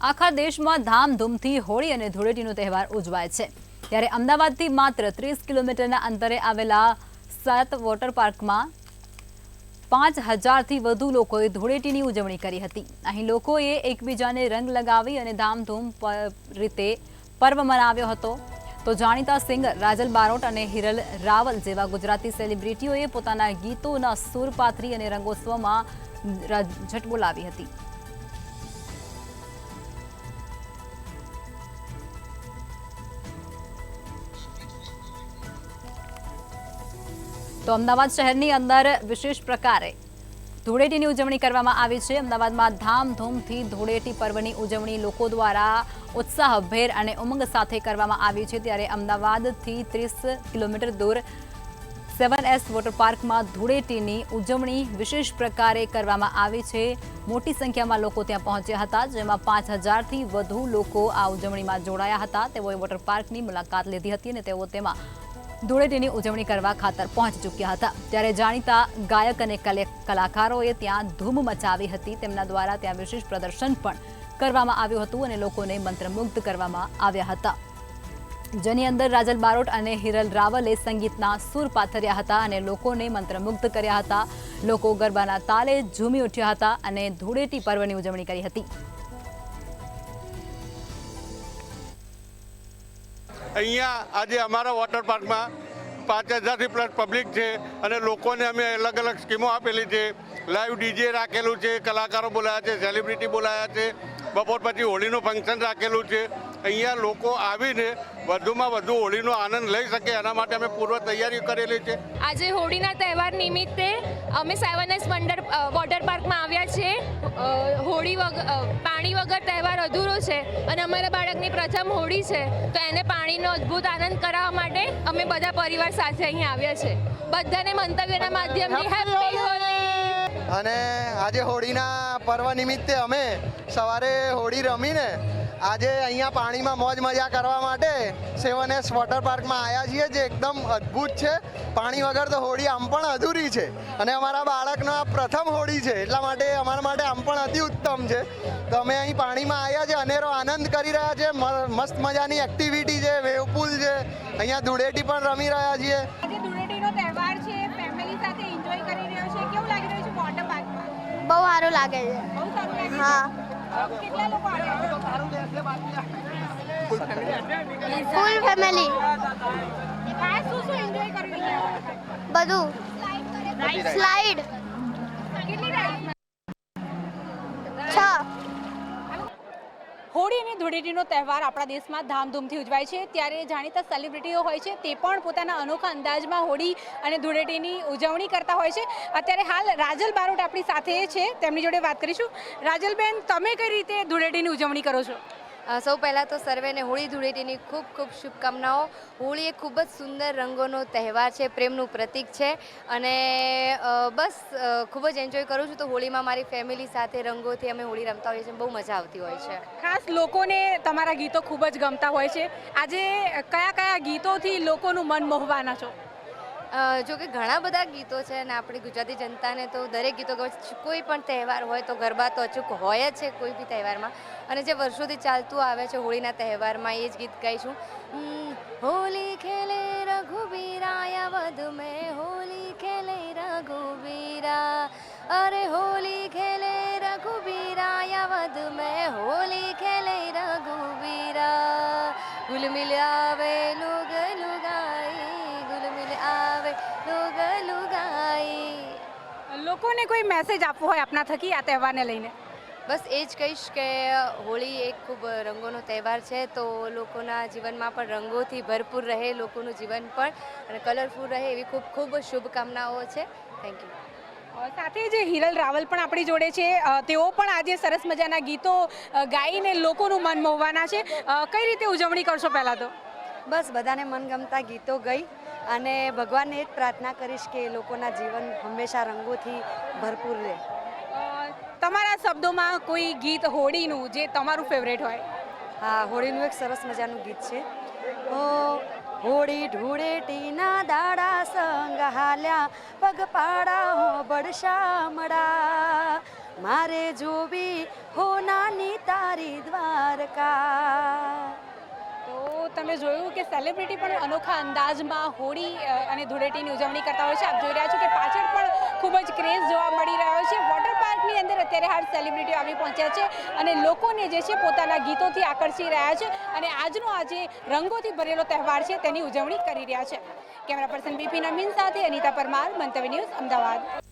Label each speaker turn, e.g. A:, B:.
A: આખા દેશમાં ધામધૂમથી હોળી અને ધૂળેટીનો તહેવાર ઉજવાય છે ત્યારે અમદાવાદથી માત્ર 30 કિલોમીટરના અંતરે આવેલા 7 વોટર પાર્કમાં 5000થી વધુ લોકોએ ધૂળેટીની ઉજવણી કરી હતી। અહીં લોકોએ એકબીજાને રંગ લગાવી અને ધામધૂમ રીતે પર્વ મનાવ્યો હતો। તો જાણીતા સિંગર રાજલ બારોટ અને હિરલ રાવલ જેવા ગુજરાતી સેલિબ્રિટીઓએ પોતાના ગીતોના સૂર પાથરી અને રંગોત્સવમાં રંગઝટ બોલાવી હતી। તો અમદાવાદ શહેરની અંદર વિશેષ પ્રકારે ધૂળેટીની ઉજવણી કરવામાં આવી છે। અમદાવાદમાં ધામધૂમથી ધૂળેટી પર્વની ઉજવણી લોકો દ્વારા ઉત્સાહભેર અને ઉમંગ સાથે કરવામાં આવી છે। ત્યારે અમદાવાદથી 30 કિલોમીટર દૂર 7S વોટર પાર્કમાં ધૂળેટીની ઉજવણી વિશેષ પ્રકારે કરવામાં આવી છે। મોટી સંખ્યામાં લોકો ત્યાં પહોંચ્યા હતા, જેમાં 5000થી વધુ લોકો આ ઉજવણીમાં જોડાયા હતા। તેઓએ વોટર પાર્કની મુલાકાત લીધી હતી અને તેઓ તેમાં ધૂળેટીની ઉજવણી કરવા ખાતર પહોંચી ચૂક્યા હતા। ત્યારે જાણીતા ગાયક અને કલાકારોએ ત્યાં ધૂમ મચાવી હતી। તેમના દ્વારા ત્યાં વિશેષ પ્રદર્શન પણ કરવામાં આવ્યું હતું અને લોકોને મંત્રમુગ્ધ કરવામાં આવ્યા હતા, જેની અંદર રાજલ બારોટ અને હિરલ રાવલે સંગીતના સૂર પાથર્યા હતા અને લોકોને મંત્રમુગ્ધ કર્યા હતા। લોકો ગરબાના તાલે ઝૂમી ઉઠ્યા હતા અને ધૂળેટી પર્વની ઉજવણી કરી હતી।
B: અહીંયા આજે અમારા વોટર પાર્કમાં 5000થી પ્લસ પબ્લિક છે અને લોકોને અમે અલગ અલગ સ્કીમો આપેલી છે। લાઈવ ડીજે રાખેલું છે, કલાકારો બોલાયા છે, સેલિબ્રિટી બોલાયા છે, બપોર પછી હોળીનું ફંક્શન રાખેલું છે। અહીંયા લોકો આવીને વધુમાં વધુ હોળીનો આનંદ લઈ શકે એના માટે અમે પૂર્વ તૈયારી કરેલી છે।
C: આજે હોળીના તહેવાર નિમિત્તે અમે 7S વોટર પાર્કમાં આવ્યા છીએ। હોળી પાણી વગર તહેવાર અધૂરો છે અને અમારા બાળકની પ્રથમ હોળી છે, તો એને પાણીનો અદ્ભુત આનંદ કરાવવા માટે અમે બધા પરિવાર સાથે અહીં આવ્યા છે। બધાને મંતવ્યના માધ્યમથી હેપી હોળી।
D: અને આજે હોળીના પર્વ નિમિત્તે અમે સવારે હોળી રમીને આજે અહીંયા પાણીમાં મોજ મજા કરવા માટે 7S વોટર પાર્કમાં આવ્યા છીએ, જે એકદમ અદ્ભુત છે। પાણી વગર તો હોળી આમ પણ અધૂરી છે અને અમારા બાળકનો આ પ્રથમ હોળી છે, એટલા માટે અમારા માટે આમ પણ અતિ ઉત્તમ છે। તો અમે અહીં પાણીમાં આવ્યા છે, અનેરો આનંદ કરી રહ્યા છે, મસ્ત મજાની એક્ટિવિટી છે, વેવ પૂલ છે, અહીંયા ધૂળેટી પણ રમી રહ્યા છીએ।
E: આજે ધૂળેટીનો તહેવાર છે, ફેમિલી સાથે એન્જોય કરી રહ્યો છે, કેવું લાગી રહ્યું છે વોટર પાર્કમાં?
F: બહુ સારું લાગે છે।
E: બહુ સારું લાગે છે?
F: હા,
E: કેટલા લોકો આવ્યા?
F: ફૂલ ફેમિલી,
E: ખાસ શું એન્જોય કરી રહ્યા છો?
F: બધું સ્લાઇડ
E: કેટલી રાઈડ?
F: 6
E: હોળી અને ધૂળેટીનો તહેવાર આપણા દેશમાં ધામધૂમથી ઉજવાય છે, ત્યારે જાણીતા સેલિબ્રિટીઓ હોય છે તે પણ પોતાના અનોખા અંદાજમાં હોળી અને ધૂળેટીની ઉજવણી કરતા હોય છે। અત્યારે હાલ રાજલ બારોટ આપણી સાથે છે, તેમની જોડે વાત કરીશું। રાજલબેન, તમે કઈ રીતે ધૂળેટીની ઉજવણી કરો છો?
G: સૌ પહેલાં તો સર્વેને હોળી ધૂળેટીની ખૂબ ખૂબ શુભકામનાઓ। હોળી એ ખૂબ જ સુંદર રંગોનો તહેવાર છે, પ્રેમનું પ્રતીક છે અને બસ ખૂબ જ એન્જોય કરું છું। તો હોળીમાં મારી ફેમિલી સાથે રંગોથી અમે હોળી રમતા હોઈએ છીએ, બહુ મજા આવતી હોય છે।
E: ખાસ લોકોને તમારા ગીતો ખૂબ જ ગમતા હોય છે, આજે કયા કયા ગીતોથી લોકોનું મન મોહવાના છો?
G: જો કે ઘણા બધા ગીતો છે અને આપણી ગુજરાતી જનતાને તો દરેક ગીતો ગમે છે। કોઈ પણ તહેવાર હોય તો ગરબા તો અચૂક હોય જ છે કોઈ બી તહેવારમાં, અને જે વર્ષોથી ચાલતું આવે છે હોળીના તહેવારમાં એ જ ગીત ગાઈશું। હોલી ખેલે રઘુબીરા વધ મેં, હોલી ખેલે રઘુબીરા, અરે હોલી ખેલે રઘુબીરા વધ મેં, હોલી ખેલે રઘુબીરા, ગુલ મિલ આવે લુગ લુગાઈ, ગુલ મિલ આવે લુગ લુગાઈ।
E: લોકોને કોઈ મેસેજ આપવો હોય આપના થકી આ તહેવારને લઈને?
G: બસ એ જ કહીશ કે હોળી એક ખૂબ રંગોનો તહેવાર છે, તો લોકોના જીવનમાં પણ રંગોથી ભરપૂર રહે લોકોનું જીવન પણ અને કલરફુલ રહે એવી ખૂબ ખૂબ શુભકામનાઓ છે। Thank you.
E: સાથે જે હિરલ રાવલ પણ આપણી જોડે છે, તેઓ પણ આજે સરસ મજાના ગીતો ગાઈને લોકોનું મન મોહવાના છે। કઈ રીતે ઉજવણી કરશો? પહેલાં તો
H: બસ બધાને મનગમતા ગીતો ગઈ અને ભગવાનને એ જ પ્રાર્થના કરીશ કે લોકોના જીવન હંમેશા રંગોથી ભરપૂર રહે।
E: તમારા શબ્દોમાં કોઈ ગીત હોળીનું જે તમારું ફેવરેટ હોય?
H: હા, હોળીનું એક સરસ મજાનું ગીત છે। હોળી ધૂળેટીના દાડા સંગ હાલ્યા, પગપાળા હો બળશામડા, મારે જોવી હો નાની તારી દ્વાર દ્વારકા.
E: તો તમે જોયું કે સેલિબ્રિટી પણ અનોખા અંદાજમાં હોળી અને ધૂળેટીની ઉજવણી કરતા હોય છે. આપ જોઈ રહ્યા છો કે પાછળ પણ ખૂબ જ ક્રેઝ જોવા મળી રહ્યો છે. વોટર પાર્કની અંદર અત્યારે હાલ સેલિબ્રિટીઓ આવી પહોંચ્યા છે અને લોકોને જે છે પોતાના ગીતોથી આકર્ષી રહ્યા છે અને આજનો આજે રંગોથી ભરેલો તહેવાર છે તેની ઉજવણી કરી રહ્યા છે. કેમેરા પર્સન બિપિન અમીન સાથે અનિતા પરમાર, મંતવ્ય ન્યૂઝ, અમદાવાદ.